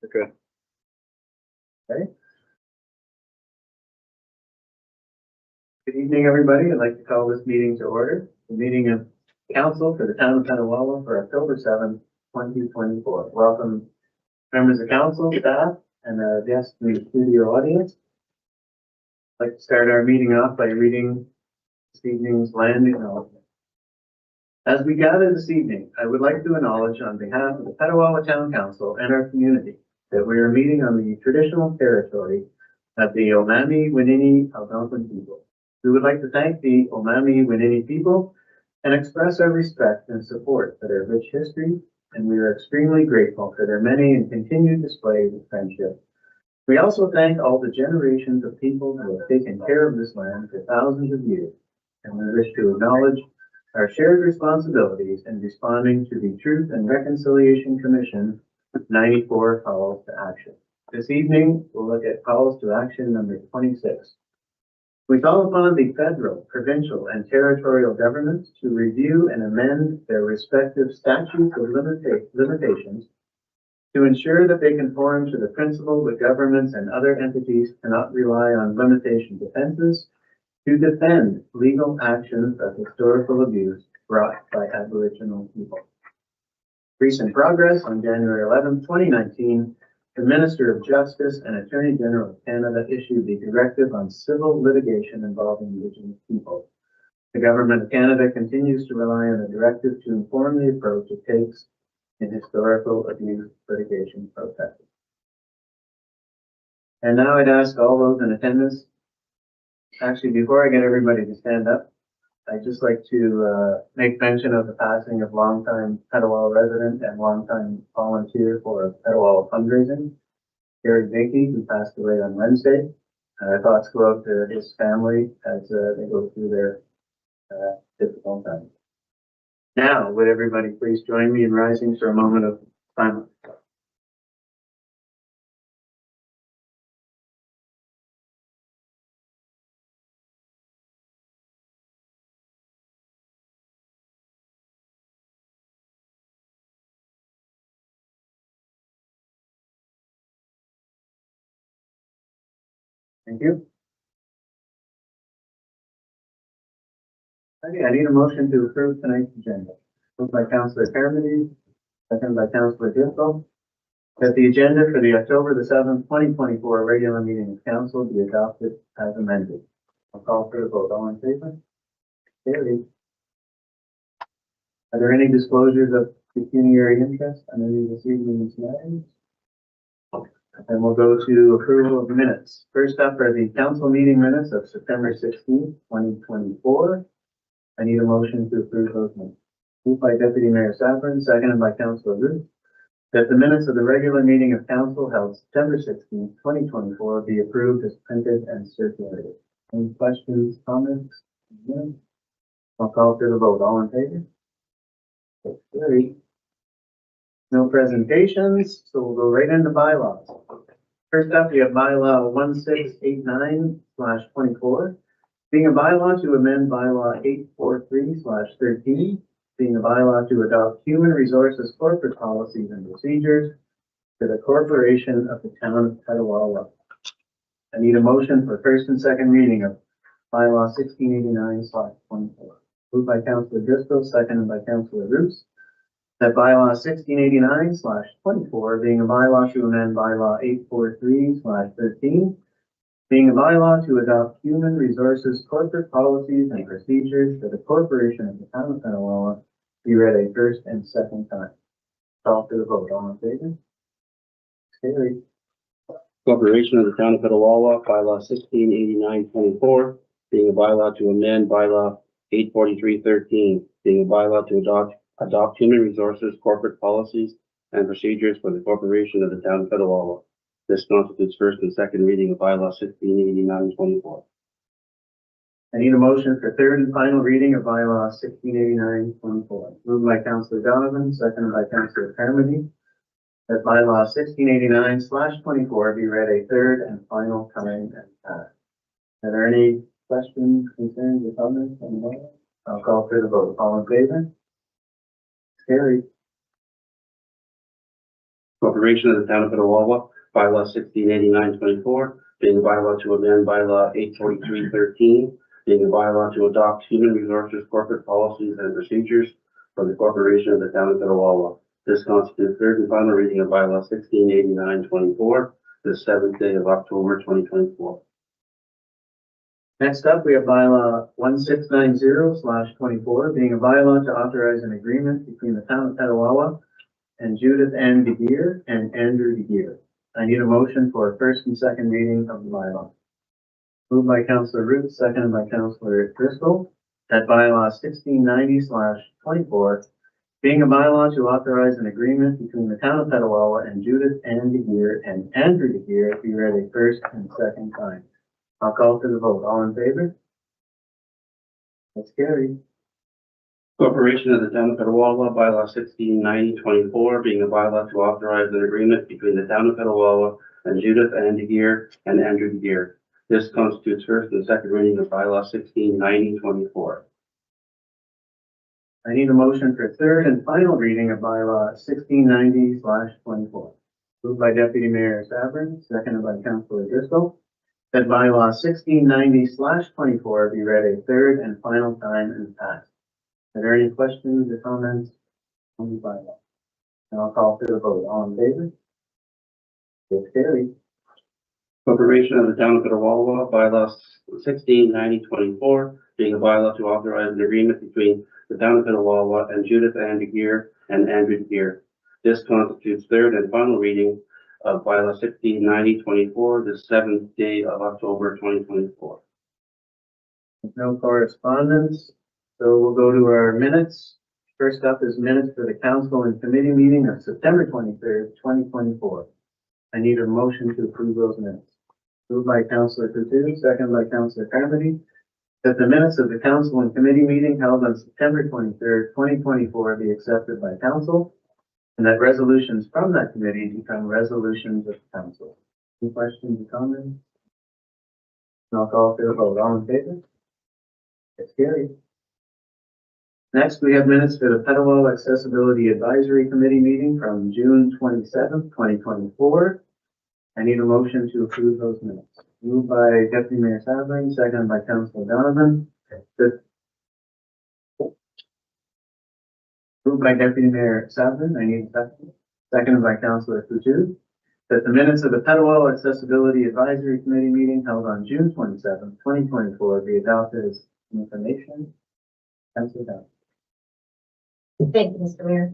Okay. Okay. Good evening, everybody. I'd like to call this meeting to order. The meeting of council for the town of Petawawa for October 7th, 2024. Welcome, members of council, staff, and guests in the studio audience. I'd like to start our meeting off by reading this evening's land acknowledgement. As we gather this evening, I would like to acknowledge on behalf of the Petawawa Town Council and our community that we are meeting on the traditional territory of the Omami Winini Algonquin people. We would like to thank the Omami Winini people and express our respect and support for their rich history, and we are extremely grateful for their many and continued displays of friendship. We also thank all the generations of people who have taken care of this land for thousands of years, and we wish to acknowledge our shared responsibilities in responding to the Truth and Reconciliation Commission 94 calls to action. This evening, we'll look at calls to action number 26. We call upon the federal, provincial, and territorial governments to review and amend their respective statutes of limitations to ensure that they conform to the principle that governments and other entities cannot rely on limitation defenses to defend legal actions of historical abuse brought by Aboriginal people. Recent progress on January 11, 2019, the Minister of Justice and Attorney General of Canada issued the Directive on Civil Litigation Involving Indigenous People. The Government of Canada continues to rely on the directive to inform the approach it takes in historical abuse litigation processes. And now I'd ask all those in attendance, actually before I get everybody to stand up, I'd just like to make mention of the passing of longtime Petawawa resident and longtime volunteer for Petawawa fundraising, Gary Dinky, who passed away on Wednesday. Thoughts go out to his family as they go through their difficult time. Now, would everybody please join me in rising for a moment of silence? Thank you. Okay, I need a motion to approve tonight's agenda. Moved by Councillor Carmody, seconded by Councillor Driscoll, that the agenda for the October the 7th, 2024 regular meeting of council be adopted as amended. I'll call for the vote. All in favor? Carried. Are there any disclosures of pecuniary interest on any of this evening's matters? And we'll go to approval of the minutes. First up are the council meeting minutes of September 16th, 2024. I need a motion to approve those minutes. Moved by Deputy Mayor Saffron, seconded by Councillor Root, that the minutes of the regular meeting of council held September 16th, 2024 be approved as printed and circulated. Any questions, comments? I'll call for the vote. All in favor? Carried. No presentations, so we'll go right into bylaws. First up, we have bylaw 1689/24, being a bylaw to amend bylaw 843/13, being a bylaw to adopt human resources corporate policies and procedures for the corporation of the town of Petawawa. I need a motion for first and second reading of bylaw 1689/24. Moved by Councillor Driscoll, seconded by Councillor Roos, that bylaw 1689/24, being a bylaw to amend bylaw 843/13, being a bylaw to adopt human resources corporate policies and procedures for the corporation of the town of Petawawa, be read a first and second time. Call for the vote. All in favor? Carried. Corporation of the town of Petawawa, bylaw 1689/24, being a bylaw to amend bylaw 843/13, being a bylaw to adopt human resources corporate policies and procedures for the corporation of the town of Petawawa. This constitutes first and second reading of bylaw 1689/24. I need a motion for third and final reading of bylaw 1689/24. Moved by Councillor Donovan, seconded by Councillor Carmody, that bylaw 1689/24 be read a third and final time and passed. Are there any questions, concerns, or comments on the bylaw? I'll call for the vote. All in favor? Carried. Corporation of the Town of Petawawa, bylaw 1689-24, being a bylaw to amend bylaw 843-13, being a bylaw to adopt human resources corporate policies and procedures for the Corporation of the Town of Petawawa. This constitutes third and final reading of bylaw 1689-24, the 7th day of October 2024. Next up, we have bylaw 1690/24, being a bylaw to authorize an agreement between the town of Petawawa and Judith Ann DeGear and Andrew DeGear. I need a motion for first and second reading of the bylaw. Moved by Councillor Root, seconded by Councillor Driscoll, that bylaw 1690/24, being a bylaw to authorize an agreement between the town of Petawawa and Judith Ann DeGear and Andrew DeGear be read a first and second time. I'll call for the vote. All in favor? That's carried. Corporation of the Town of Petawawa, bylaw 1690-24, being a bylaw to authorize an agreement between the Town of Petawawa and Judith Ann DeGear and Andrew DeGear. This constitutes first and second reading of bylaw 1690-24. I need a motion for third and final reading of bylaw 1690/24. Moved by Deputy Mayor Sabrin, seconded by Councillor Driscoll, that bylaw 1690/24 be read a third and final time and passed. Are there any questions or comments on the bylaw? And I'll call for the vote. All in favor? It's carried. Corporation of the Town of Petawawa, bylaw 1690-24, being a bylaw to authorize an agreement between the Town of Petawawa and Judith Ann DeGear and Andrew DeGear. This constitutes third and final reading of bylaw 1690-24, the 7th day of October 2024. No correspondence, so we'll go to our minutes. First up is minutes for the council and committee meeting of September 23rd, 2024. I need a motion to approve those minutes. Moved by Councillor Coutu, second by Councillor Carmody, that the minutes of the council and committee meeting held on September 23rd, 2024 be accepted by council, and that resolutions from that committee become resolutions of council. Any questions or comments? And I'll call for the vote. All in favor? It's carried. Next, we have minutes for the Petawawa Accessibility Advisory Committee meeting from June 27th, 2024. I need a motion to approve those minutes. Moved by Deputy Mayor Sabling, seconded by Councillor Donovan. Moved by Deputy Mayor Sabling, I need a second. Seconded by Councillor Coutu, that the minutes of the Petawawa Accessibility Advisory Committee meeting held on June 27th, 2024 be adopted as information. Councillor Donovan. Thank you, Mr. Mayor.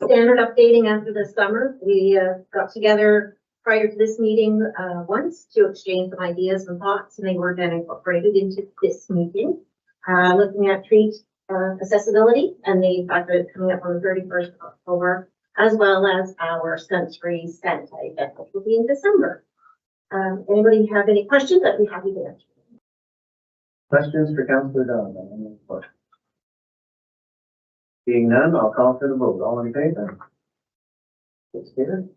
Standard updating after the summer. We got together prior to this meeting once to exchange some ideas and thoughts, and they were then incorporated into this meeting. Looking at street accessibility and the fact that it's coming up on the 31st of October, as well as our Sensory Santa event, which will be in December. Anybody have any questions? I'd be happy to answer. Questions for Councillor Donovan? Being none, I'll call for the vote. All in favor? It's carried.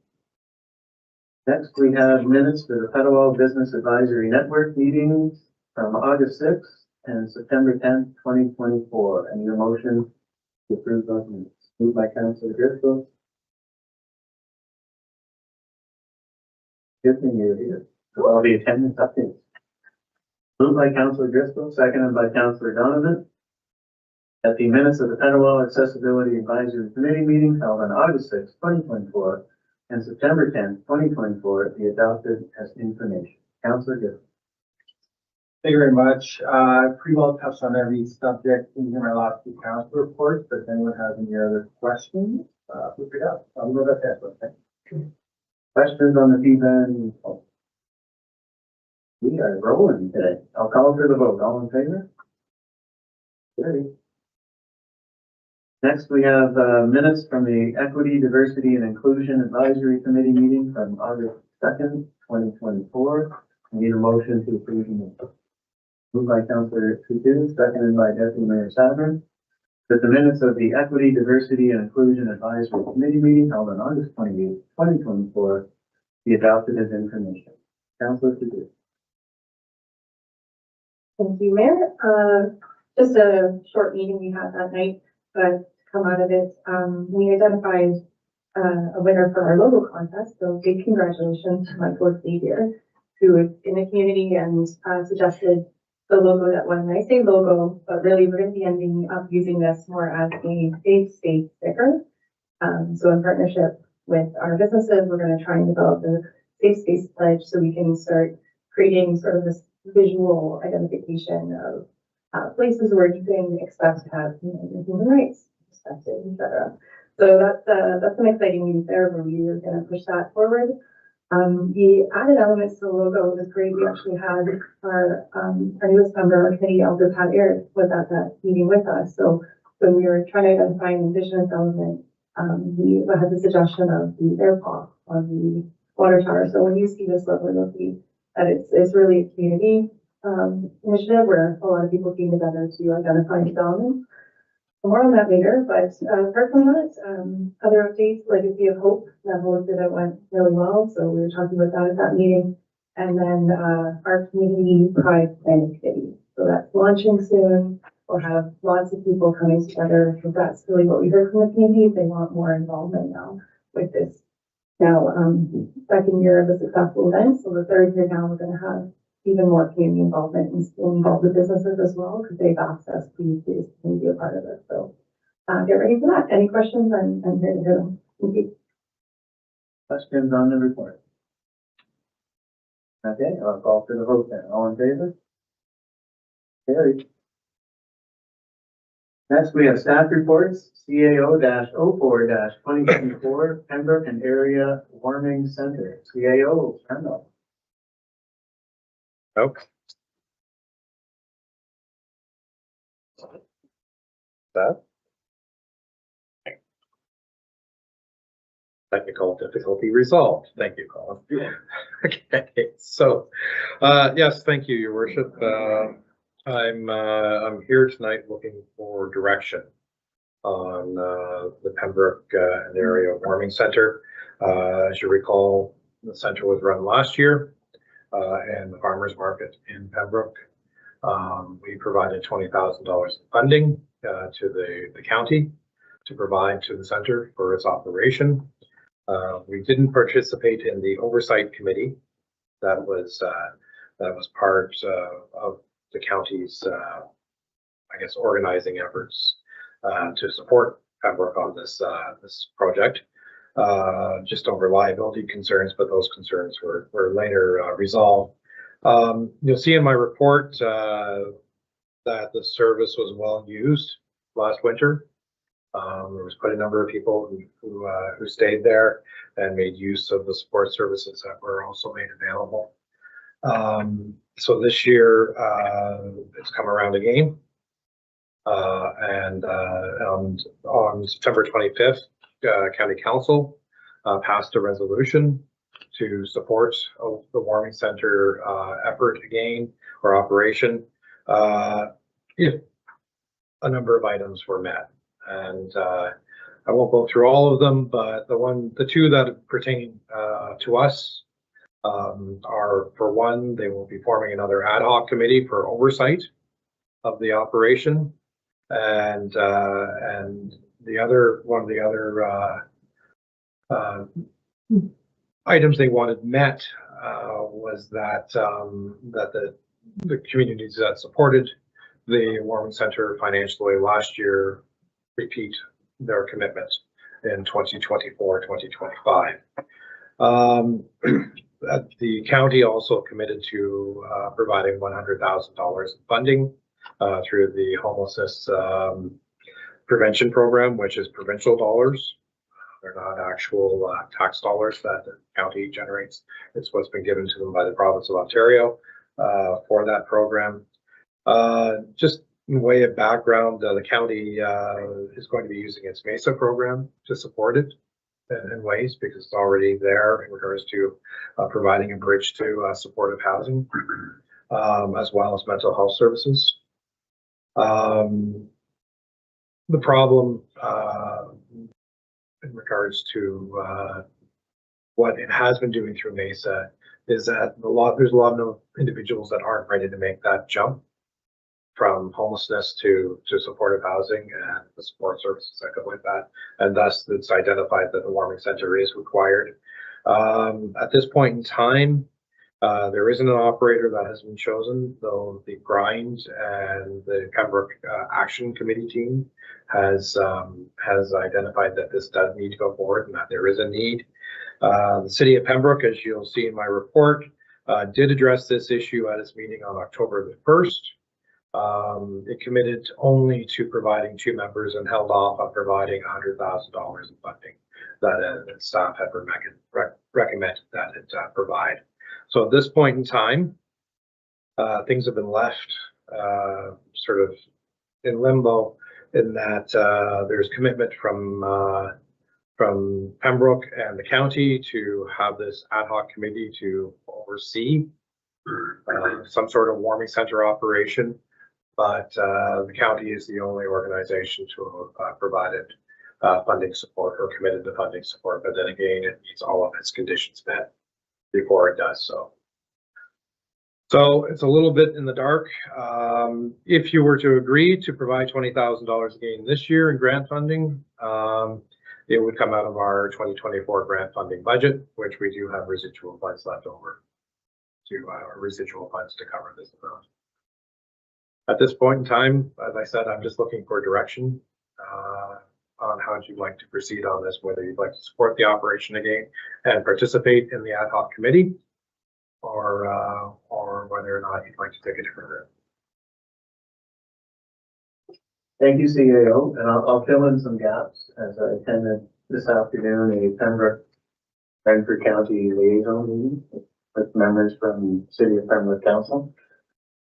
Next, we have minutes for the Petawawa Business Advisory Network meetings from August 6th and September 10th, 2024. I need a motion to approve those minutes. Moved by Councillor Driscoll. Good thing you're here. So all the attendance updates. Moved by Councillor Driscoll, seconded by Councillor Donovan, that the minutes of the Petawawa Accessibility Advisory Committee meeting held on August 6, 2024 and September 10, 2024 be adopted as information. Councillor Driscoll. Thank you very much. Pretty well touched on every subject in my last two council reports, but if anyone has any other questions, feel free to ask. I'll go with that. Questions on the feedback? We are rolling today. I'll call for the vote. All in favor? Ready. Next, we have minutes from the Equity, Diversity, and Inclusion Advisory Committee meeting from August 2nd, 2024. I need a motion to approve the minutes. Moved by Councillor Coutu, seconded by Deputy Mayor Sabrin, that the minutes of the Equity, Diversity, and Inclusion Advisory Committee meeting held on August 28th, 2024 be adopted as information. Councillor Coutu. Thank you, Mayor. Just a short meeting we had that night, but to come out of it, we identified a winner for our logo contest. So big congratulations to Michael Xavier, who is in the community and suggested the logo that won. And I say logo, but really we're going to be ending up using this more as a safe space sticker. So in partnership with our businesses, we're going to try and develop a safe space pledge so we can start creating sort of this visual identification of places where you can expect to have, you know, human rights respected, etc. So that's some exciting news there, where we are going to push that forward. The added elements to the logo was great. We actually had our newest member, our committee elder Pat Ayers, was at that meeting with us. So when we were trying to identify an indigenous element, we had the suggestion of the air pop on the water tower. So when you see this logo, you'll see that it's really a community initiative where a lot of people came together to identify development. More on that later, but apart from that, other updates, Legacy of Hope, that hosted it went really well. So we were talking about that at that meeting. And then our community pride planning committee. So that's launching soon. We'll have lots of people coming together, because that's really what we heard from the community. They want more involvement now with this. Now, second year of a successful event. So the third year now, we're going to have even more community involvement and involve the businesses as well, because they've asked us to be a part of it. So get ready for that. Any questions? I'm here to hear them. Thank you. Questions on the report? Okay, I'll call for the vote then. All in favor? Carried. Next, we have staff reports, CAO-04-2024, Pembroke and Area Warming Center. CAO, Randall. Okay. That. Technical difficulty resolved. Thank you, Colin. Okay, so, yes, thank you, Your Worship. I'm here tonight looking for direction on the Pembroke and Area Warming Center. As you recall, the center was run last year. And the farmers market in Pembroke. We provided $20,000 funding to the county to provide to the center for its operation. We didn't participate in the oversight committee that was part of the county's, I guess, organizing efforts to support Pembroke on this project. Just over liability concerns, but those concerns were later resolved. You'll see in my report that the service was well used last winter. There was quite a number of people who stayed there and made use of the support services that were also made available. So this year it's come around again, and on September 25th. County Council passed a resolution to support the warming center effort again, or operation, if a number of items were met. And I won't go through all of them, but the two that pertain to us are, for one, they will be forming another ad hoc committee for oversight of the operation, and one of the other items they wanted met was that the communities that supported the warming center financially last year repeat their commitment in 2024-2025. The county also committed to providing $100,000 in funding through the homelessness prevention program, which is provincial dollars. They're not actual tax dollars that the county generates. It's what's been given to them by the province of Ontario for that program. Just in way of background, the county is going to be using its MESA program to support it in ways, because it's already there in regards to providing a bridge to supportive housing, as well as mental health services. The problem in regards to what it has been doing through MESA is that there's a lot of individuals that aren't ready to make that jump from homelessness to supportive housing and the support services that go with that. And thus it's identified that the warming center is required. At this point in time, there isn't an operator that has been chosen, though the Grind and the Pembroke Action Committee team has identified that this does need to go forward and that there is a need. The City of Pembroke, as you'll see in my report, did address this issue at its meeting on October the 1st. It committed only to providing 2 members and held off on providing $100,000 in funding that staff had recommended that it provide. So at this point in time, things have been left sort of in limbo in that there's commitment from Pembroke and the county to have this ad hoc committee to oversee some sort of warming center operation, but the county is the only organization to have provided funding support or committed to funding support. But then again, it needs all of its conditions met before it does so. So it's a little bit in the dark. If you were to agree to provide $20,000 again this year in grant funding, it would come out of our 2024 grant funding budget, which we do have residual funds left over to residual funds to cover this amount. At this point in time, as I said, I'm just looking for direction on how you'd like to proceed on this, whether you'd like to support the operation again and participate in the ad hoc committee, or whether or not you'd like to take a different route. Thank you, CAO, and I'll fill in some gaps as I attended this afternoon a Pembroke-Renfrew County liaison meeting with members from City of Pembroke Council.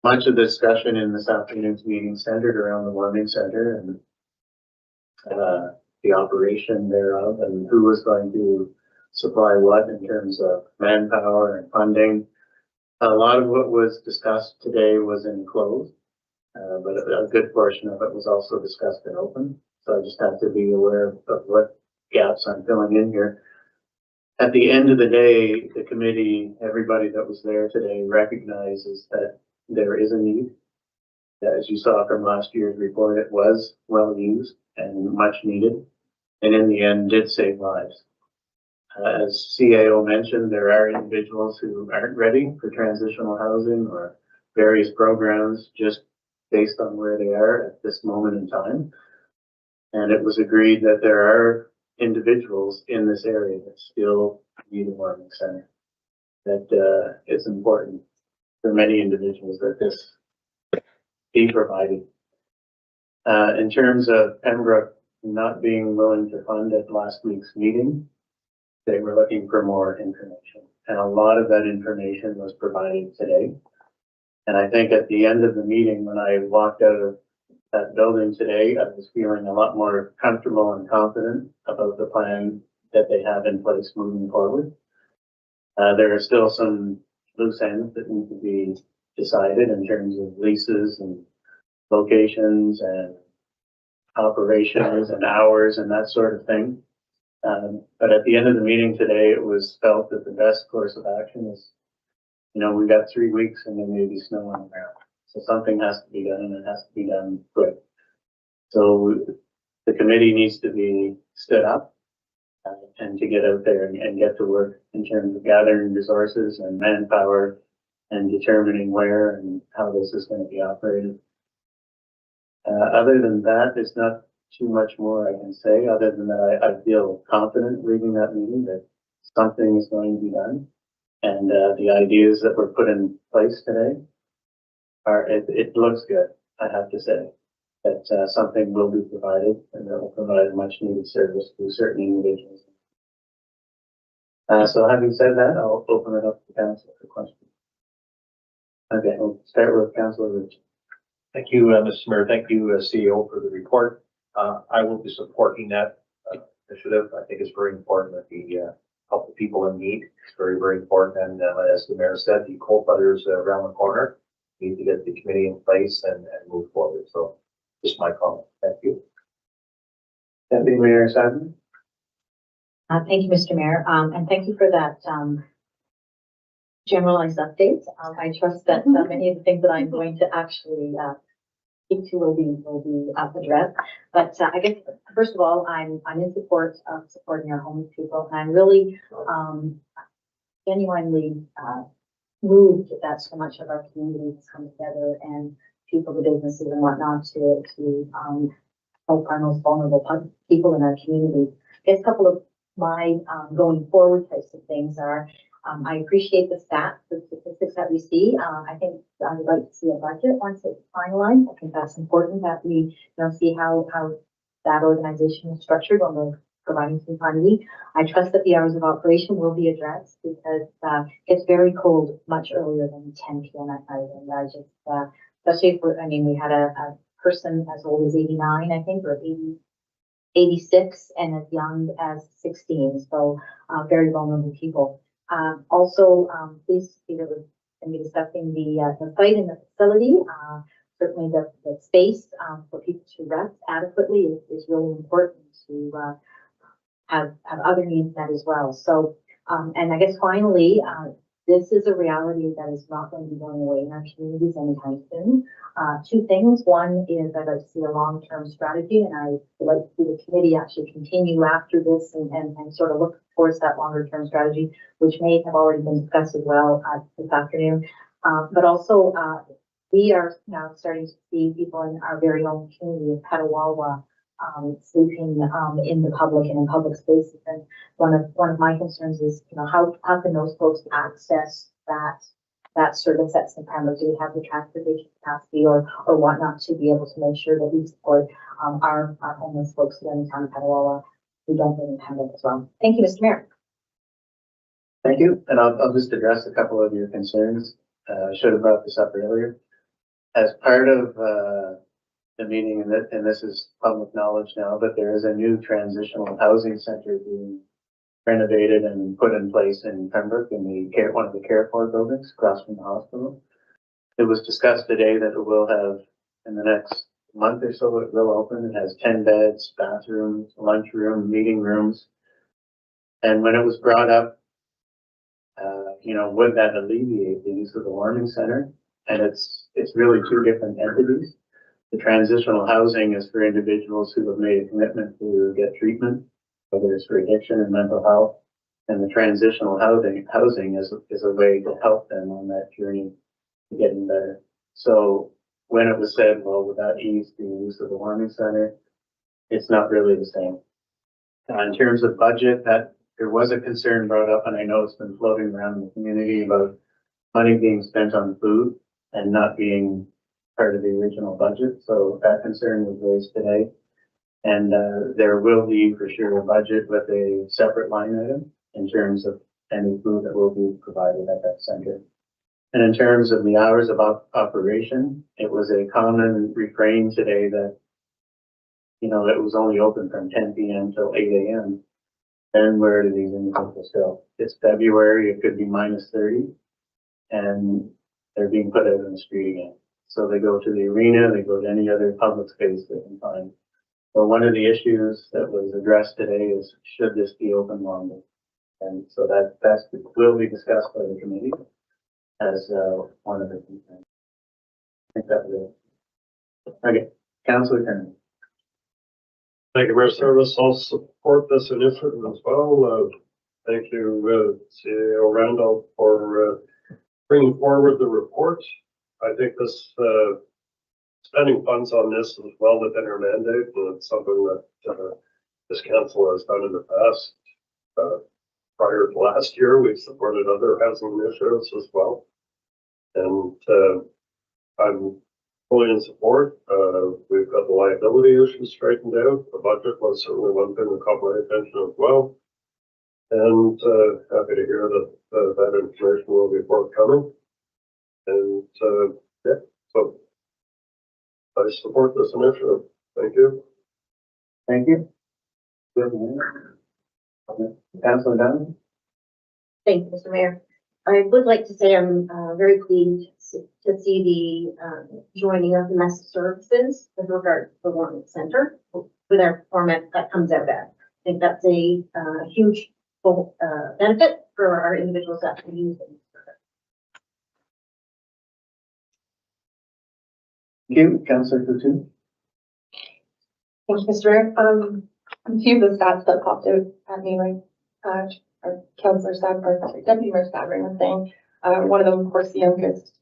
Much of the discussion in this afternoon's meeting centered around the warming center and the operation thereof and who was going to supply what in terms of manpower and funding. A lot of what was discussed today was in closed. But a good portion of it was also discussed in open. So I just have to be aware of what gaps I'm filling in here. At the end of the day, the committee, everybody that was there today recognizes that there is a need. As you saw from last year's report, it was well used and much needed, and in the end did save lives. As CAO mentioned, there are individuals who aren't ready for transitional housing or various programs just based on where they are at this moment in time. And it was agreed that there are individuals in this area that still need a warming center. That it's important for many individuals that this be provided. In terms of Pembroke not being willing to fund at last week's meeting, they were looking for more information. And a lot of that information was provided today. And I think at the end of the meeting, when I walked out of that building today, I was feeling a lot more comfortable and confident about the plan that they have in place moving forward. There are still some loose ends that need to be decided in terms of leases and locations and operations and hours and that sort of thing. But at the end of the meeting today, it was felt that the best course of action is, we've got 3 weeks and there may be snow on the ground. So something has to be done and it has to be done quick. So the committee needs to be stood up and to get out there and get to work in terms of gathering resources and manpower and determining where and how this is going to be operated. Other than that, there's not too much more I can say other than that I feel confident reading that meeting that something is going to be done. And the ideas that were put in place today it looks good, I have to say, that something will be provided and that will provide a much needed service to certain individuals. So having said that, I'll open it up to council for questions. Okay, we'll start with Councilor Rich. Thank you, Mr. Mayor. Thank you, CEO, for the report. I will be supporting that initiative. I think it's very important that we help the people in need. It's very, very important. And as the mayor said, the cold weather is around the corner. We need to get the committee in place and move forward. So just my comment. Thank you. Deputy Mayor Sadler. Thank you, Mr. Mayor, and thank you for that generalized update. I trust that many of the things that I'm going to actually speak to will be addressed. But I guess, first of all, I'm in support of supporting our homeless people. And I'm really genuinely moved that so much of our community has come together and people, the businesses and whatnot to help our most vulnerable people in our community. I guess a couple of my going forward types of things are, I appreciate the stats, the statistics that we see. I think I would like to see a budget once it's finalized. I think that's important that we see how that organization is structured when we're providing some funding. I trust that the hours of operation will be addressed because it's very cold much earlier than 10 p.m. at night. And I just, especially if we had a person as old as 89, I think, or 86 and as young as 16. So very vulnerable people. Also, please see that we're going to be discussing the site and the facility. Certainly the space for people to rest adequately is really important to have other needs met as well. So, and I guess finally, this is a reality that is not going to be going away in our communities anytime soon. Two things. One is I'd like to see a long-term strategy, and I would like to see the committee actually continue after this and sort of look towards that longer-term strategy, which may have already been discussed as well this afternoon. But also, we are now starting to see people in our very own community of Petawawa sleeping in the public and in public spaces. And one of my concerns is, how can those folks access that service at September? Do we have the transportation capacity or whatnot to be able to make sure that we support our homeless folks here in the town of Petawawa who don't live in Pembroke as well? Thank you, Mr. Mayor. Thank you. And I'll just address a couple of your concerns. I should have brought this up earlier. As part of the meeting, and this is public knowledge now, but there is a new transitional housing center being renovated and put in place in Pembroke in one of the Care For buildings across from the hospital. It was discussed today that it will have, in the next month or so, it will open. It has 10 beds, bathrooms, lunchroom, meeting rooms. And when it was brought up, would that alleviate the use of the warming center? And it's really two different entities. The transitional housing is for individuals who have made a commitment to get treatment, whether it's for addiction and mental health. And the transitional housing is a way to help them on that journey to getting better. So when it was said, well, would that ease the use of the warming center? It's not really the same. In terms of budget, that there was a concern brought up, and I know it's been floating around in the community about money being spent on food and not being part of the original budget. So that concern was raised today. And there will be for sure a budget with a separate line item in terms of any food that will be provided at that center. And in terms of the hours of operation, it was a common refrain today that, it was only open from 10 p.m. till 8 a.m. Then where do these individuals go? It's February, it could be -30, and they're being put out on the street again. So they go to the arena, they go to any other public space they can find. So one of the issues that was addressed today is, should this be open longer? And so that will be discussed by the committee as one of the concerns. I think that was it. Okay, Councilor Kern. Thank you, Mayor Service. I'll support this initiative as well. Thank you, CEO Randall, for bringing forward the report. I think this spending funds on this is well within our mandate, and it's something that this council has done in the past. Prior to last year, we've supported other housing initiatives as well, and I'm fully in support. We've got the liability issues straightened out. The budget was certainly one thing that caught my attention as well, and happy to hear that that information will be forthcoming. And yeah, so I support this initiative. Thank you. Thank you. Councilor Dunn. Thank you, Mr. Mayor. I would like to say I'm very pleased to see the joining of domestic services with regard to the warming center with our format that comes out of that. I think that's a huge benefit for our individuals that can use it. Thank you, Councillor Coutu. Thank you, Mr. Mayor. A few of the stats that popped out at me, like, our Councillor Stab, or sorry, Deputy Mayor Stavring was saying, one of them, of course, the youngest,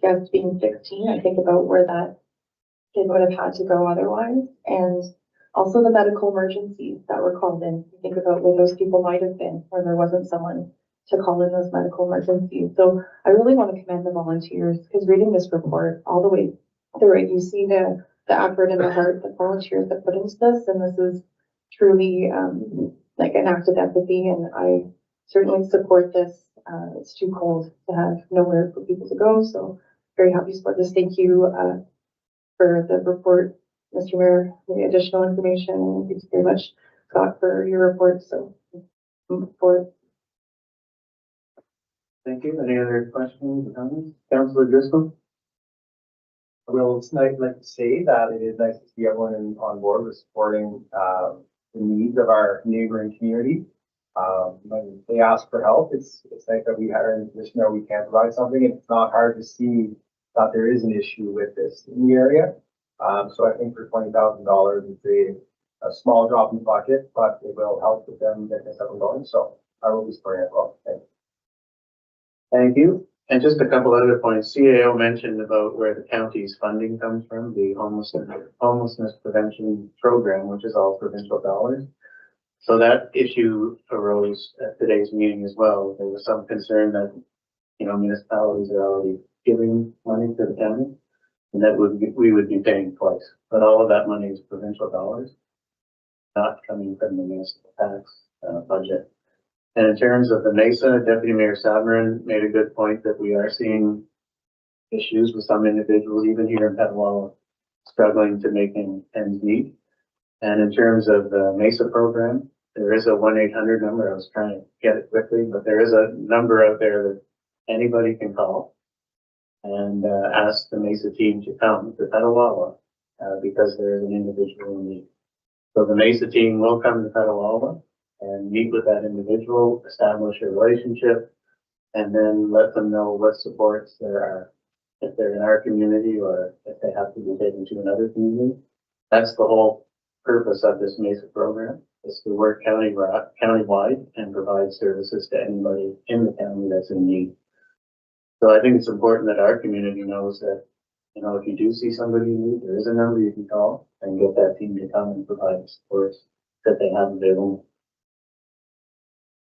guest being 16. I think about where that kid would have had to go otherwise. And also the medical emergencies that were called in. I think about where those people might have been, where there wasn't someone to call in those medical emergencies. So I really want to commend the volunteers, because reading this report all the way through it, you see the effort and the heart that volunteers have put into this, and this is truly like an act of empathy, and I certainly support this. It's too cold to have nowhere for people to go, so very happy to support this. Thank you for the report, Mr. Mayor, for the additional information, and thanks very much, Scott, for your report. So for Thank you. Any other questions or comments? Councillor Driscoll? Well, it's nice, like to say that it is nice to see everyone on board with supporting the needs of our neighboring community. When they ask for help, it's nice that we are in a position where we can provide something. It's not hard to see that there is an issue with this in the area. So I think for $20,000, it's a small drop in the bucket, but it will help with them get this up and going. So I will be supporting it as well. Thank you. Thank you. And just a couple other points. CAO mentioned about where the county's funding comes from, the homelessness prevention program, which is all provincial dollars. So that issue arose at today's meeting as well. There was some concern that, municipalities are already giving money to the county, and that we would be paying twice. But all of that money is provincial dollars, not coming from the municipal tax budget. And in terms of the Mesa, Deputy Mayor Sabrin made a good point that we are seeing issues with some individuals, even here in Petawawa, struggling to make ends meet. And in terms of the Mesa program, there is a 1-800 number. I was trying to get it quickly, but there is a number out there that anybody can call and ask the Mesa team to come to Petawawa because there is an individual in need. So the Mesa team will come to Petawawa and meet with that individual, establish a relationship, and then let them know what supports there are, if they're in our community or if they have to be taken to another community. That's the whole purpose of this Mesa program, is to work countywide and provide services to anybody in the county that's in need. So I think it's important that our community knows that, if you do see somebody in need, there is a number you can call and get that team to come and provide the supports that they have available.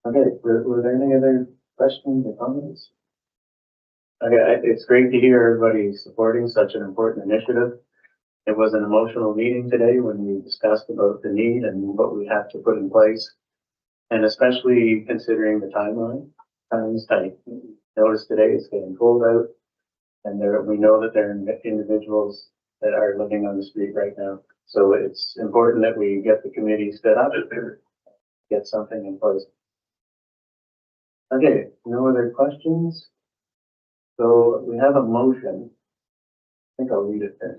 Okay, were there any other questions or comments? Okay, it's great to hear everybody supporting such an important initiative. It was an emotional meeting today when we discussed about the need and what we have to put in place. And especially considering the timeline, time is tight. Notice today it's getting cold out, and we know that there are individuals that are living on the street right now. So it's important that we get the committee set up, get something in place. Okay, no other questions? So we have a motion. I think I'll read it there.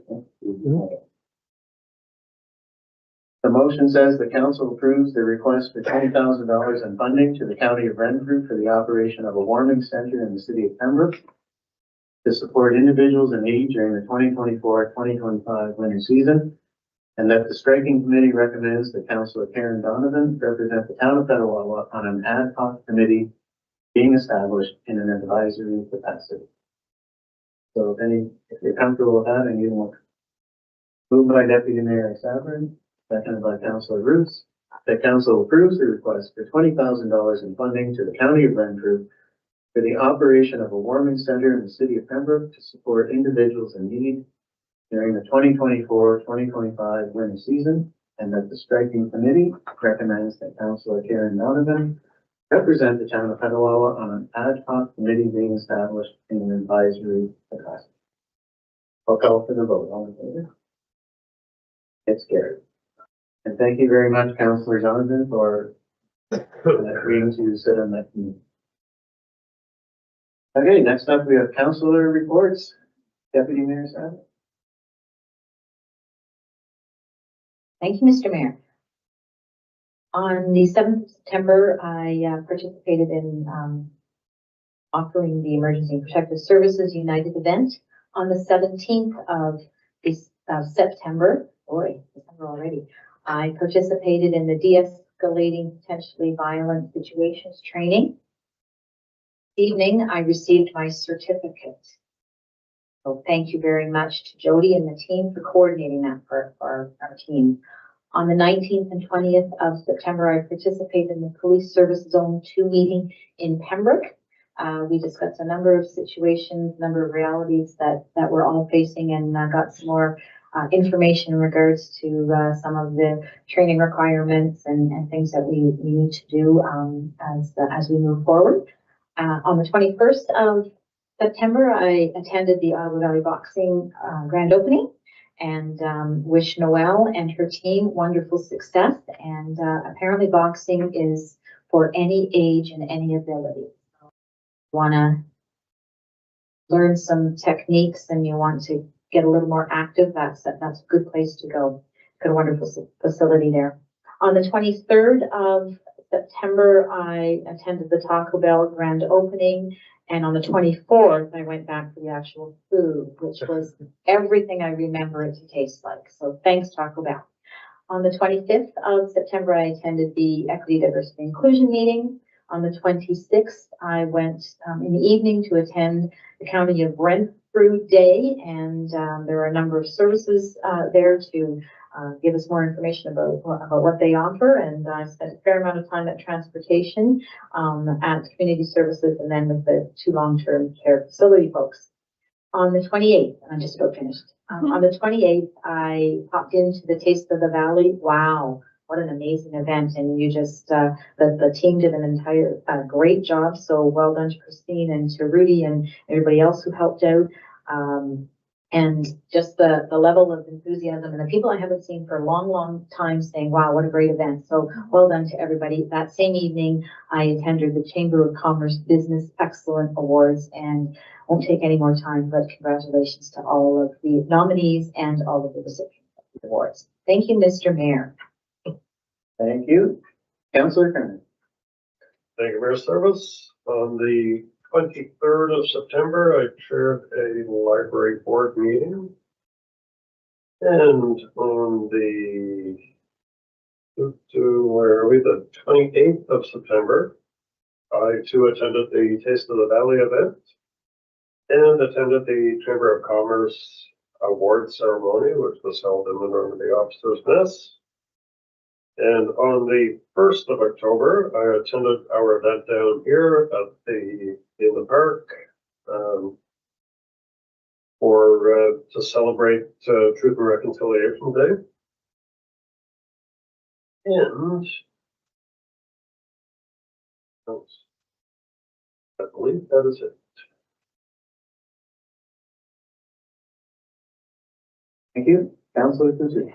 The motion says the council approves the request for $20,000 in funding to the county of Renfrew for the operation of a warming center in the city of Pembroke to support individuals in need during the 2024-2025 winter season, and that the striking committee recommends that Councillor Karen Donovan represent the town of Petawawa on an ad hoc committee being established in an advisory capacity. So if you're comfortable with that, and you want moved by Deputy Mayor Sabrin, seconded by Councillor Roots, that council approves the request for $20,000 in funding to the county of Renfrew for the operation of a warming center in the city of Pembroke to support individuals in need during the 2024-2025 winter season, and that the striking committee recommends that Councillor Karen Donovan represent the town of Petawawa on an ad hoc committee being established in an advisory capacity. I'll call for the vote. All in favor? It's carried. And thank you very much, Councillor Donovan, for agreeing to sit on that committee. Okay, next up we have councillor reports. Deputy Mayor Sabrin. Thank you, Mr. Mayor. On the 7th of September, I participated in offering the Emergency Protective Services United event On the 17th of September, December already, I participated in the de-escalating potentially violent situations training. This evening, I received my certificate. So thank you very much to Jody and the team for coordinating that for our team. On the 19th and 20th of September, I participated in the Police Service Zone 2 meeting in Pembroke. We discussed a number of situations, a number of realities that we're all facing, and got some more information in regards to some of the training requirements and things that we need to do as we move forward. On the 21st of September, I attended the Ottawa Valley Boxing grand opening and wish Noelle and her team wonderful success. And apparently boxing is for any age and any ability. Want to learn some techniques and you want to get a little more active, that's a good place to go. Got a wonderful facility there. On the 23rd of September, I attended the Taco Bell grand opening. And on the 24th, I went back for the actual food, which was everything I remember it to taste like. So thanks, Taco Bell. On the 25th of September, I attended the Equity, Diversity, Inclusion meeting. On the 26th, I went in the evening to attend the County of Renfrew Day, and there are a number of services there to give us more information about what they offer. And I spent a fair amount of time at transportation, at community services, and then with the 2 long-term care facility folks. On the 28th, I'm just about finished. On the 28th, I popped into the Taste of the Valley. Wow, what an amazing event. And you just, the team did an entire great job. So well done to Christine and to Rudy and everybody else who helped out. And just the level of enthusiasm and the people I haven't seen for a long, long time saying, wow, what a great event. So well done to everybody. That same evening, I attended the Chamber of Commerce Business Excellence Awards, and won't take any more time, but congratulations to all of the nominees and all of the recipients of the awards. Thank you, Mr. Mayor. Thank you. Councillor Kernan. Thank you, Mayor Service. On the 23rd of September, I chaired a library board meeting. And on the, where are we, the 28th of September, I too attended the Taste of the Valley event and attended the Chamber of Commerce award ceremony, which was held in the Normandy Officers' Mess. And on the 1st of October, I attended our event down here at in the park to celebrate Truth and Reconciliation Day. And I believe that is it. Thank you. Councillor Kuzu.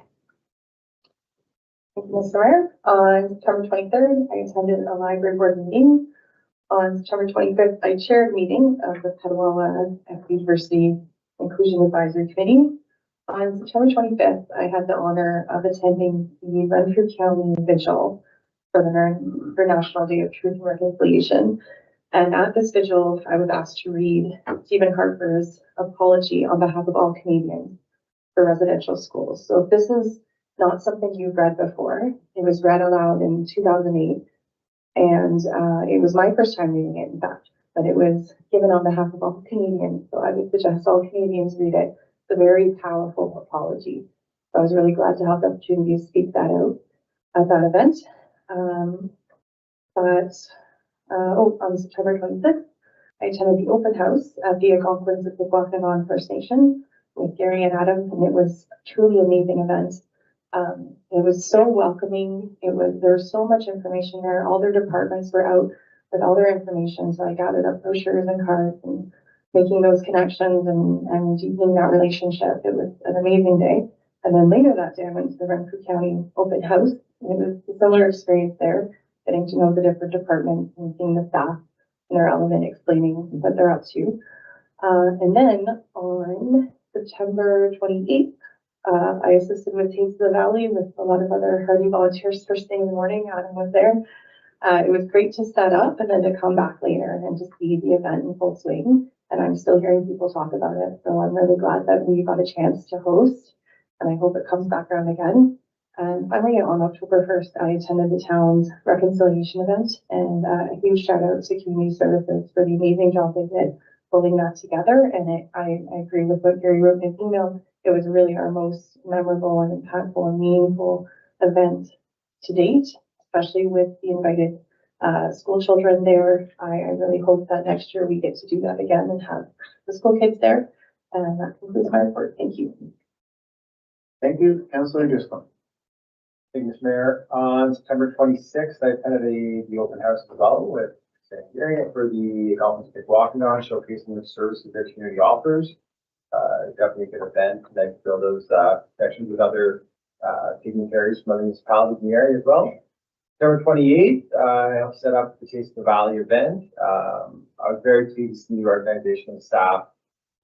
Thank you, Mr. Mayor. On September 23rd, I attended a library board meeting. On September 25th, I chaired a meeting of the Petawawa Equity, Diversity, Inclusion Advisory Committee. On September 25th, I had the honor of attending the Renfrew County Vigil for the National Day of Truth and Reconciliation. And at this vigil, I was asked to read Stephen Harper's apology on behalf of all Canadians for residential schools. So if this is not something you've read before, it was read aloud in 2008. And it was my first time reading it, in fact, but it was given on behalf of all Canadians. So I would suggest all Canadians read it. It's a very powerful apology. So I was really glad to have the opportunity to speak that out at that event. On September 26th, I attended the open house at the Algonquins of the Guacanan First Nation with Gary and Adam, and it was a truly amazing event. It was so welcoming. There's so much information there. All their departments were out with all their information. So I gathered up brochures and cards and making those connections and deepening that relationship. It was an amazing day. And then later that day, I went to the Renfrew County open house. And it was a similar experience there, getting to know the different departments and seeing the staff in their element, explaining what they're up to. And then on September 28th, I assisted with Taste of the Valley with a lot of other hardy volunteers first thing in the morning. Adam was there. It was great to set up and then to come back later and to see the event in full swing. And I'm still hearing people talk about it. So I'm really glad that we got a chance to host, and I hope it comes back around again. And finally, on October 1st, I attended the town's reconciliation event, and a huge shout out to Community Services for the amazing job they did pulling that together. And I agree with what Gary wrote in his email. It was really our most memorable and impactful and meaningful event to date, especially with the invited school children there. I really hope that next year we get to do that again and have the school kids there. And that concludes my report. Thank you. Thank you, Councillor Driscoll. Thank you, Mr. Mayor. On September 26th, I attended the open house as well with Gary for the Dolphins Pick Walking On, showcasing the services their community offers. Definitely a good event. And I feel those connections with other dignitaries from other municipalities in the area as well. September 28th, I helped set up the Taste of the Valley event. I was very pleased to see the organization and staff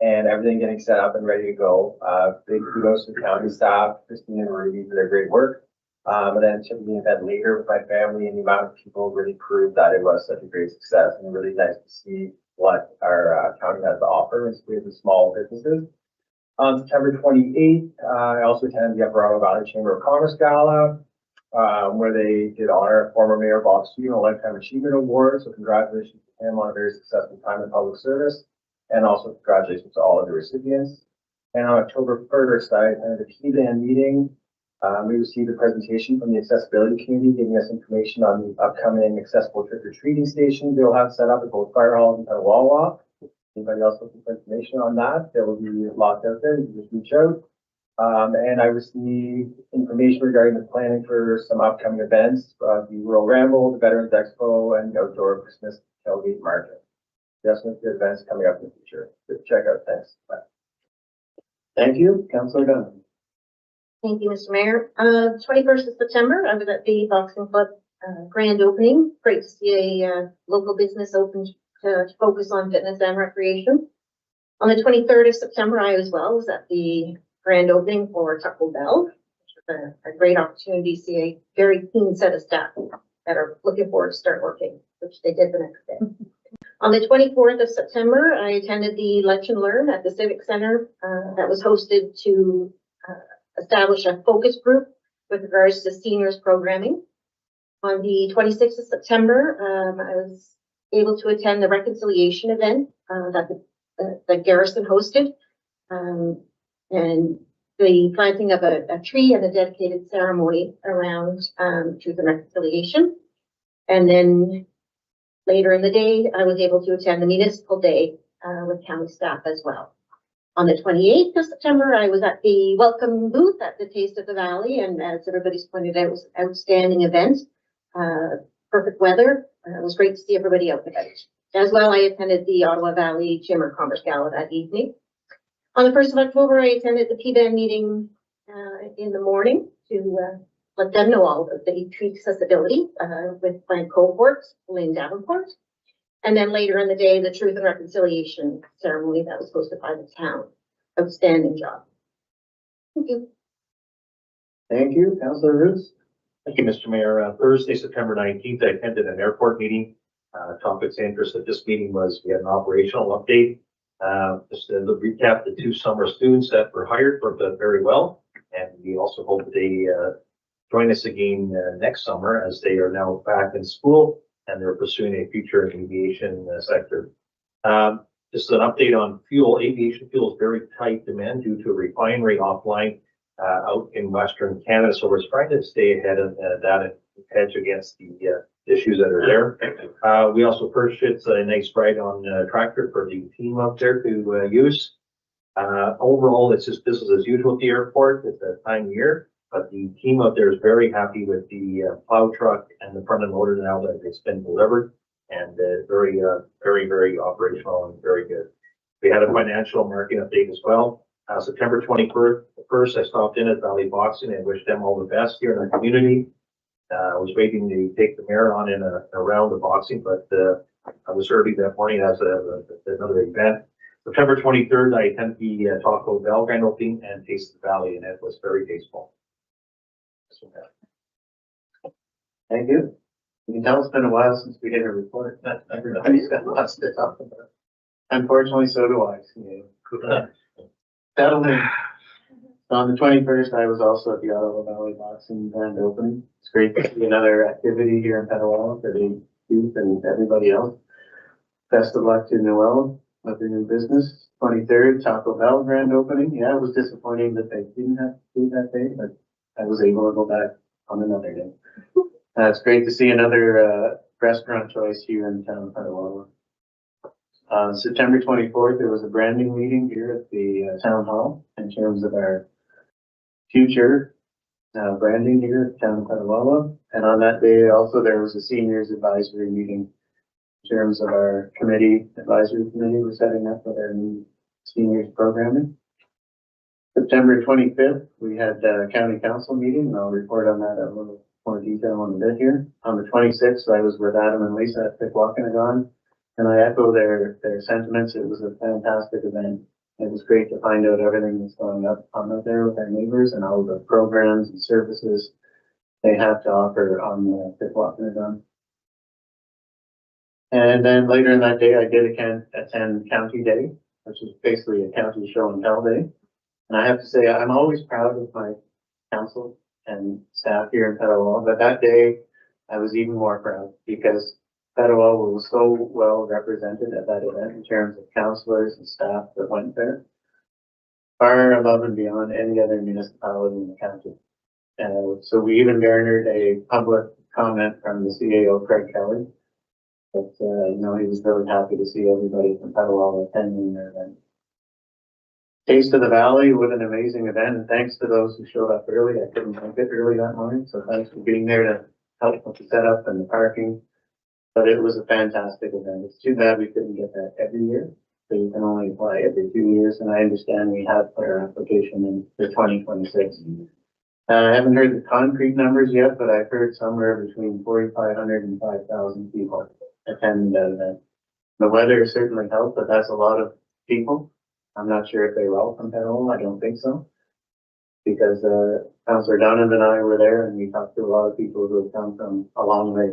and everything getting set up and ready to go. Big kudos to the county staff, Christine and Ruby, for their great work. And then took the event later with my family, and the amount of people really proved that it was such a great success, and really nice to see what our county has to offer, especially the small businesses. On September 28th, I also attended the Upper Ottawa Valley Chamber of Commerce Gala, where they did honor former Mayor Bob Stephen a Lifetime Achievement Award. So congratulations to him on a very successful time in public service, and also congratulations to all of the recipients. And on October 1st, I attended a P-band meeting. We received a presentation from the accessibility community, giving us information on the upcoming accessible trick-or-treating stations they'll have set up at both fire halls and Petawawa. Anybody else looking for information on that? There will be lots out there. You can just reach out. And I received information regarding the planning for some upcoming events, the Rural Ramble, the Veterans Expo, and the Outdoor Christmas Tailgate Market. Definitely good events coming up in the future. Good check out. Thanks. Bye. Thank you, Councillor Dunn. Thank you, Mr. Mayor. 21st of September, I was at the Boxing Club grand opening. Great to see a local business open to focus on fitness and recreation. On the 23rd of September, I as well was at the grand opening for Taco Bell, which was a great opportunity to see a very keen set of staff that are looking forward to start working, which they did the next day. On the 24th of September, I attended the Lunch and Learn at the Civic Center that was hosted to establish a focus group with regards to seniors programming. On the 26th of September, I was able to attend the reconciliation event that Garrison hosted, and the planting of a tree and a dedicated ceremony around truth and reconciliation. And then later in the day, I was able to attend the municipal day with county staff as well. On the 28th of September, I was at the welcome booth at the Taste of the Valley, and as everybody's pointed out, it was an outstanding event. Perfect weather. It was great to see everybody out and about. As well, I attended the Ottawa Valley Chamber of Commerce Gala that evening. On the 1st of October, I attended the P-band meeting in the morning to let them know all of the tree accessibility with my cohorts, Lynn Davenport. And then later in the day, the Truth and Reconciliation ceremony that was hosted by the town. Outstanding job. Thank you. Thank you, Councillor Roots. Thank you, Mr. Mayor. Thursday, September 19th, I attended an airport meeting. Topics of interest at this meeting was we had an operational update. Just to recap, the 2 summer students that were hired worked out very well. And we also hope they join us again next summer, as they are now back in school and they're pursuing a future in the aviation sector. Just an update on fuel. Aviation fuel is very tight demand due to a refinery offline out in Western Canada. So we're trying to stay ahead of that and hedge against the issues that are there. We also purchased a nice ride on tractor for the team up there to use. Overall, it's just business as usual at the airport at that time of year. But the team out there is very happy with the plow truck and the front end loader now that it's been delivered, and very operational and very good. We had a financial marketing update as well. September 21st, I stopped in at Valley Boxing and wished them all the best here in our community. I was waiting to take the mayor on in a round of boxing, but I was early that morning as another event. September 23rd, I attended the Taco Bell grand opening and Taste of the Valley, and it was very tasteful. Thank you. You can tell it's been a while since we did a report. Everybody's got lots to talk about. Unfortunately, so do I. Settled in. On the 21st, I was also at the Ottawa Valley Boxing grand opening. It's great to see another activity here in Petawawa for the youth and everybody else. Best of luck to Noel with their new business. 23rd, Taco Bell grand opening. Yeah, it was disappointing that they didn't have food that day, but I was able to go back on another day. It's great to see another restaurant choice here in town of Petawawa. September 24th, there was a branding meeting here at the town hall in terms of our future branding here at town of Petawawa. And on that day also, there was a seniors advisory meeting in terms of our advisory committee we're setting up with our new seniors programming. September 25th, we had a county council meeting, and I'll report on that in a little more detail in a bit here. On the 26th, I was with Adam and Lisa at Petawawa, and I echo their sentiments. It was a fantastic event. It was great to find out everything that's going on out there with our neighbors and all the programs and services they have to offer on the Petawawa. And then later in that day, I did attend County Day, which is basically a county show and tell day. And I have to say, I'm always proud of my council and staff here in Petawawa, but that day I was even more proud because Petawawa was so well represented at that event in terms of councillors and staff that went there, far above and beyond any other municipality in the county. So we even garnered a public comment from the CAO, Craig Kelly, that, he was really happy to see everybody from Petawawa attending their event. Taste of the Valley, what an amazing event, and thanks to those who showed up early. I couldn't make it early that morning, so thanks for being there to help with the setup and the parking. But it was a fantastic event. It's too bad we couldn't get that every year, so you can only apply every 2 years, and I understand we have put our application in for 2026. I haven't heard the concrete numbers yet, but I've heard somewhere between 4,500 and 5,000 people attending that event. The weather certainly helped, but that's a lot of people. I'm not sure if they were all from Petawawa. I don't think so. Because Councillor Donnan and I were there and we talked to a lot of people who have come from a long way,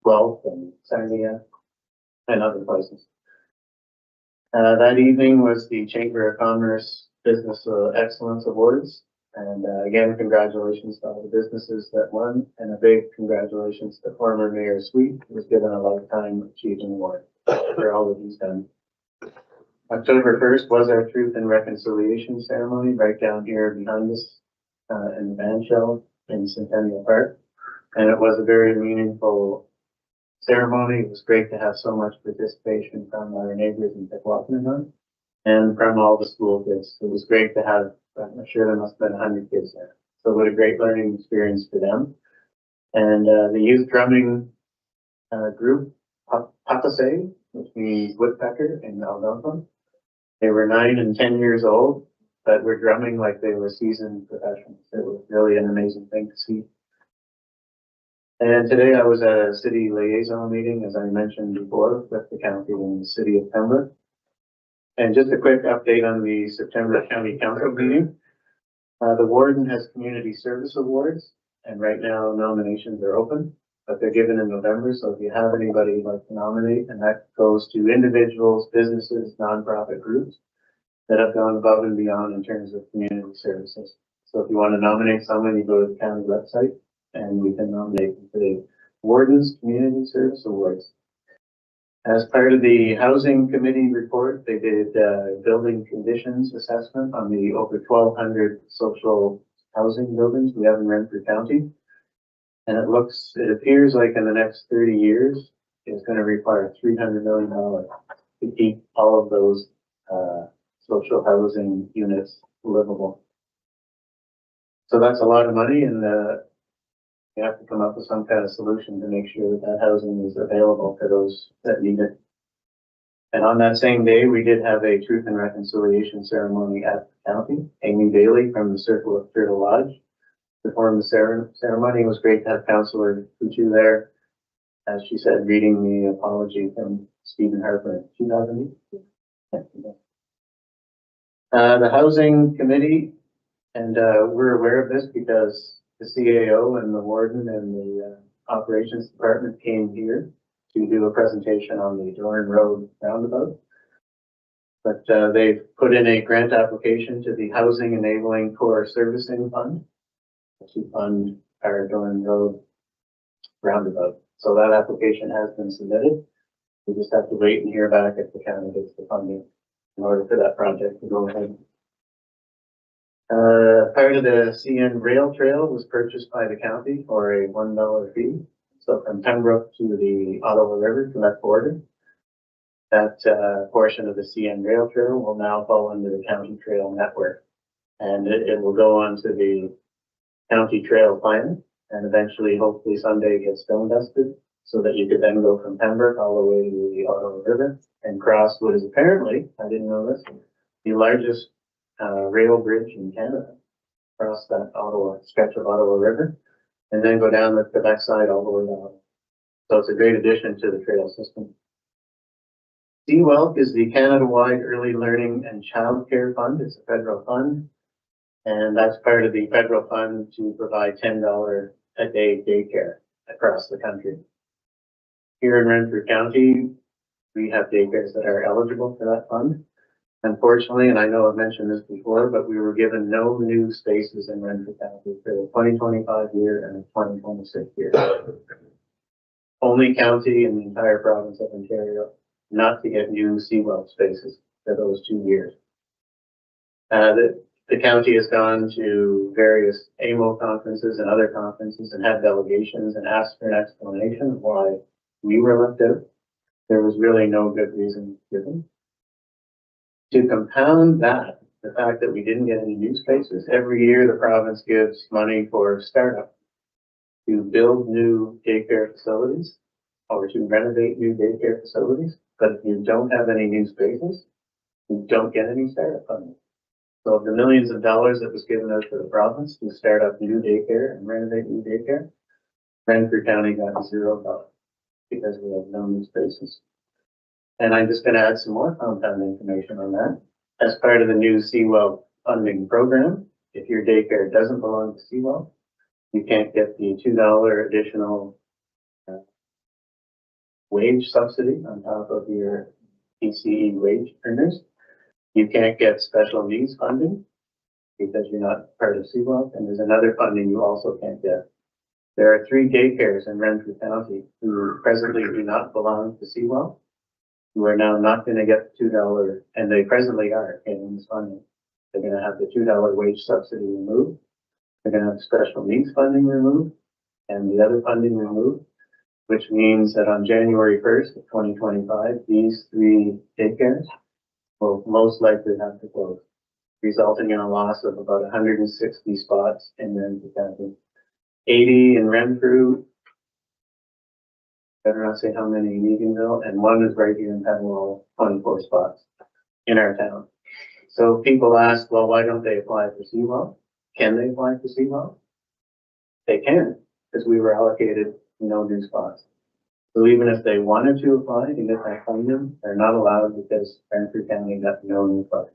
Guelph and Sarnia and other places. That evening was the Chamber of Commerce Business Excellence Awards. And again, congratulations to all the businesses that won, and a big congratulations to former Mayor Sweet, who was given a Lifetime Achievement Award for all that he's done. October 1st was our Truth and Reconciliation ceremony right down here behind us in the band shell in Centennial Park. And it was a very meaningful ceremony. It was great to have so much participation from our neighbors in Petawawa and from all the school kids. It was great to have, I'm sure there must have been 100 kids there. So what a great learning experience for them. And the youth drumming group, Papase, which means woodpecker in Algonquin. They were 9 and 10 years old, but were drumming like they were seasoned professionals. It was really an amazing thing to see. And today I was at a city liaison meeting, as I mentioned before, with the county and the city of Pembroke. And just a quick update on the September County Council meeting. The warden has community service awards, and right now nominations are open, but they're given in November. So if you have anybody you'd like to nominate, and that goes to individuals, businesses, nonprofit groups that have gone above and beyond in terms of community services. So if you want to nominate someone, you go to the county website and you can nominate them for the Warden's Community Service Awards. As part of the Housing Committee report, they did building conditions assessment on the over 1,200 social housing buildings we have in Renfrew County. And it appears like in the next 30 years, it's going to require $300 million to keep all of those social housing units livable. So that's a lot of money, and you have to come up with some kind of solution to make sure that that housing is available for those that need it. And on that same day, we did have a Truth and Reconciliation ceremony at the county. Amy Bailey from the Circle of Turtle Lodge performed the ceremony. It was great to have Councillor Kuchu there, as she said, reading the apology from Stephen Harper in 2008. The Housing Committee, and we're aware of this because the CAO and the Warden and the Operations Department came here to do a presentation on the Dorn Road roundabout. But they've put in a grant application to the Housing Enabling Core Servicing Fund to fund our Dorn Road roundabout. So that application has been submitted. We just have to wait and hear back if the county gets the funding in order for that project to go ahead. Part of the CN Rail Trail was purchased by the county for a $1 fee. So from Pembroke to the Ottawa River to that border, that portion of the CN Rail Trail will now fall under the county trail network. And it will go on to the county trail plan and eventually, hopefully someday get stone dusted so that you could then go from Pembroke all the way to the Ottawa River and cross what is apparently, I didn't know this, the largest rail bridge in Canada, across that stretch of Ottawa River, and then go down the Quebec side all the way down. So it's a great addition to the trail system. CWELC is the Canada-wide Early Learning and Childcare Fund. It's a federal fund, and that's part of the federal fund to provide $10 a day daycare across the country. Here in Renfrew County, we have daycares that are eligible for that fund. Unfortunately, and I know I've mentioned this before, but we were given no new spaces in Renfrew County for the 2025 year and the 2026 year. Only county in the entire province of Ontario not to get new CWELC spaces for those 2 years. The county has gone to various AMO conferences and other conferences and had delegations and asked for an explanation of why we were left out. There was really no good reason given. To compound that, the fact that we didn't get any new spaces, every year the province gives money for startup to build new daycare facilities or to renovate new daycare facilities. But if you don't have any new spaces, you don't get any startup funding. So of the millions of dollars that was given out to the province to start up new daycare and renovate new daycare, Renfrew County got $0 because we have no new spaces. And I'm just going to add some more compound information on that. As part of the new CWELC funding program, if your daycare doesn't belong to CWELC, you can't get the $2 additional wage subsidy on top of your PCE wage earners. You can't get special needs funding because you're not part of CWELC, and there's another funding you also can't get. There are 3 daycares in Renfrew County who presently do not belong to CWELC, who are now not going to get the $2, and they presently are getting this funding. They're going to have the $2 wage subsidy removed. They're going to have special needs funding removed and the other funding removed, which means that on January 1st of 2025, these 3 daycares will most likely have to close, resulting in a loss of about 160 spots in Renfrew County. 80 in Renfrew, better not say how many in Eganville, and 1 is right here in Petawawa, 24 spots in our town. So people ask, well, why don't they apply for CWELC? Can they apply for CWELC? They can, because we were allocated no new spots. So even if they wanted to apply to get that funding, they're not allowed because Renfrew County got no new spots.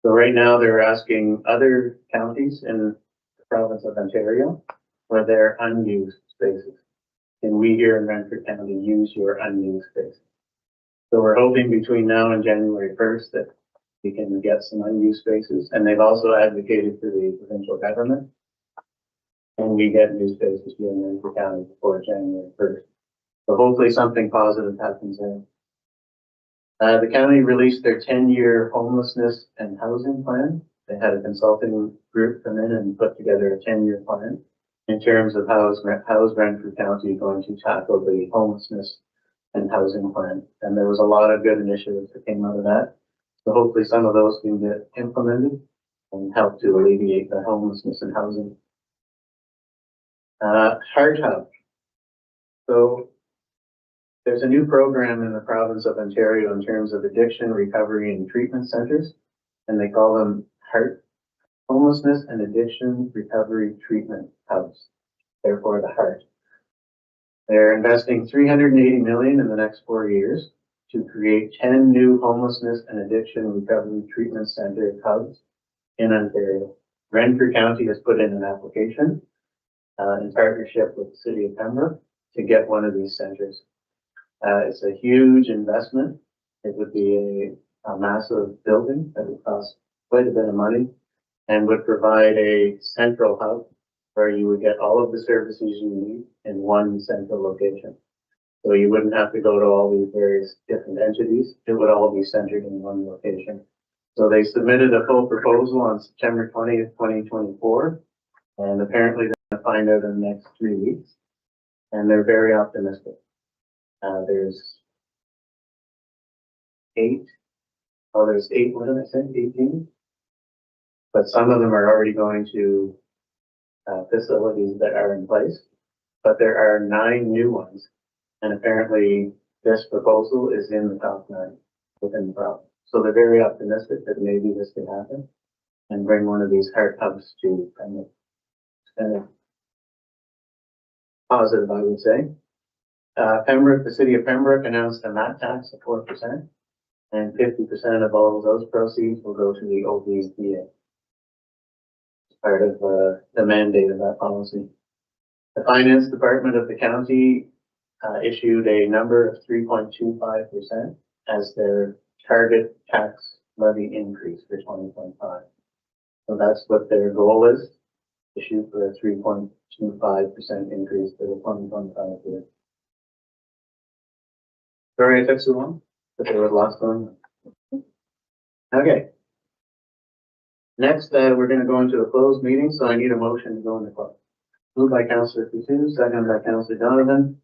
So right now they're asking other counties in the province of Ontario for their unused spaces. Can we here in Renfrew County use your unused space? So we're hoping between now and January 1st that we can get some unused spaces. And they've also advocated for the provincial government. And we get new spaces here in Renfrew County before January 1st. So hopefully something positive happens there. The county released their 10-year homelessness and housing plan. They had a consulting group come in and put together a 10-year plan in terms of how is Renfrew County going to tackle the homelessness and housing plan. And there was a lot of good initiatives that came out of that. So hopefully some of those can get implemented and help to alleviate the homelessness and housing. Heart Hub. So there's a new program in the province of Ontario in terms of addiction, recovery, and treatment centers, and they call them Homelessness and Addiction Recovery Treatment Hubs, therefore the HEART. They're investing $380 million in the next 4 years to create 10 new homelessness and addiction recovery treatment center hubs in Ontario. Renfrew County has put in an application. in partnership with the city of Pembroke to get one of these centers. It's a huge investment. It would be a massive building that would cost quite a bit of money and would provide a central hub where you would get all of the services you need in one central location. So you wouldn't have to go to all these various different entities. It would all be centered in one location. So they submitted a full proposal on September 20th, 2024, and apparently they're going to find out in the next 3 weeks. And they're very optimistic. There's 8. Oh, there's 8, what did I say, 18? But some of them are already going to facilities that are in place. But there are 9 new ones. And apparently this proposal is in the top 9 within the province. So they're very optimistic that maybe this could happen and bring one of these heart hubs to kind of positive, I would say. Pembroke, the city of Pembroke announced a MAT tax of 4%, and 50% of all of those proceeds will go to the OVPA. It's part of the mandate of that policy. The finance department of the county issued a number of 3.25% as their target tax levy increase for 2025. So that's what their goal is, to shoot for a 3.25% increase for the 2025 year. Sorry, I took so long, but there was lots going on. Okay. Next, we're going to go into a closed meeting, so I need a motion to go into closed. Moved by Councillor Coutu, seconded by Councillor Donovan.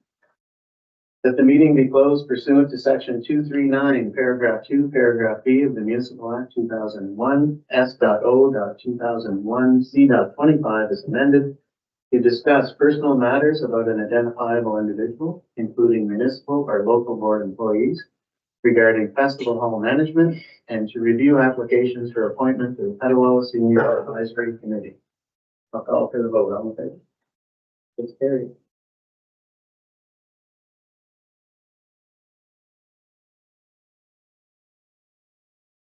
That the meeting be closed pursuant to section 239, paragraph 2, paragraph B of the Municipal Act 2001, S.O.2001, C.25 as amended, to discuss personal matters about an identifiable individual, including municipal or local board employees, regarding festival hall management, and to review applications for appointment to the Petawawa Senior Advisory Committee. I'll call for the vote. All in favor? It's carried.